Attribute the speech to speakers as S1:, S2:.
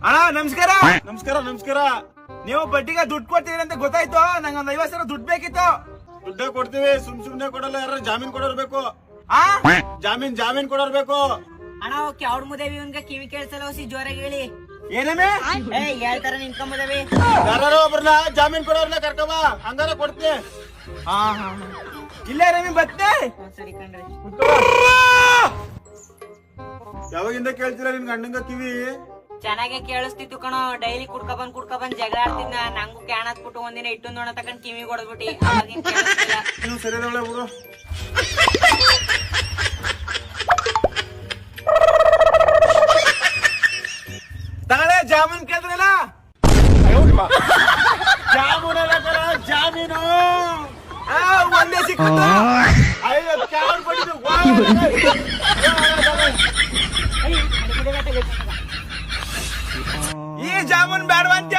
S1: ಅಣ್ಣ ನಮಸ್ಕಾರ.
S2: ನಮಸ್ಕಾರ ನಮಸ್ಕಾರ.
S1: ನೀವು ಬಡ್ಡಿಗೆ ದುಡ್ಡು ಕೊಡ್ತೀರಿ ಅಂತ ಗೊತ್ತಾಯ್ತು. ನಂಗೊಂದ್ 50,000 ದುಡ್ಡು ಬೇಕಿತ್ತು.
S2: ದುಡ್ಡೇ ಕೊಡ್ತೀವಿ, ಸುಮ್ನೆ ಕೊಡಲ್ಲ. ಯಾರು ಜಾಮೀನ್ ಕೊಡೋರ್ ಬೇಕು.
S1: ಆ
S2: ಜಾಮೀನ್ ಕೊಡೋರ್ ಬೇಕು.
S3: ಅಣ್ಣ ಓಕೆ ಅವ್ರ ಮುದೇವಿ ಇವನ್ಗ ಕಿವಿ ಕೇಳಿಸಲ್ಲ ಹೊಸಿ ಜೋರಾಗಿ ಹೇಳಿ.
S1: ಏನಮ್ಮೆ
S3: ಹೇಳ್ತಾರ ನಿನ್ಕೊಂಬುದೇವಿ.
S2: ಯಾರು ಒಬ್ರನ್ನ ಜಾಮೀನ್ ಕೊಡೋರ್ನ ಕರ್ಕಬಾ, ಹಂಗಾರ ಕೊಡ್ತೀನಿ.
S1: ಹಾ ಇಲ್ಲೇ ರಮಿ ಬತ್ತೆ.
S3: ಸರಿ ಕಣ್ರಿ.
S2: ಯಾವಾಗಿಂದ ಕೇಳ್ತೀರಾ ನಿನ್ ಗಂಡಂಗ ಕಿವಿ?
S3: ಚೆನ್ನಾಗೆ ಕೇಳಿಸ್ತಿತ್ತು ಕಣೋ. ಡೈಲಿ ಕುಡ್ಕೊಂಡ್ ಜಗಳ ಆಡ್ತಿದ್ನ. ನಂಗೂ ಕ್ಯಾನ್ ಹಾಕ್ಬಿಟ್ಟು ಒಂದಿನ ಇಟ್ಟು ನೋಡ ತಕೊಂಡ್ ಕಿವಿ ಕೊಡ್ಬಿಟ್ಟಿ.
S2: ನೀವು ಸರಿ ಬಿಡು.
S1: ತಗಳೆ ಜಾಮೂನ್ ಕೇಳಿದ್ರಲ್ಲ.
S2: ಜಾಮೀನು
S1: ಒಂದೇ ಸಿಕ್ಕಿತ್ತು. ಈ ಜಾಮೂನ್ ಬೇಡವಂತ.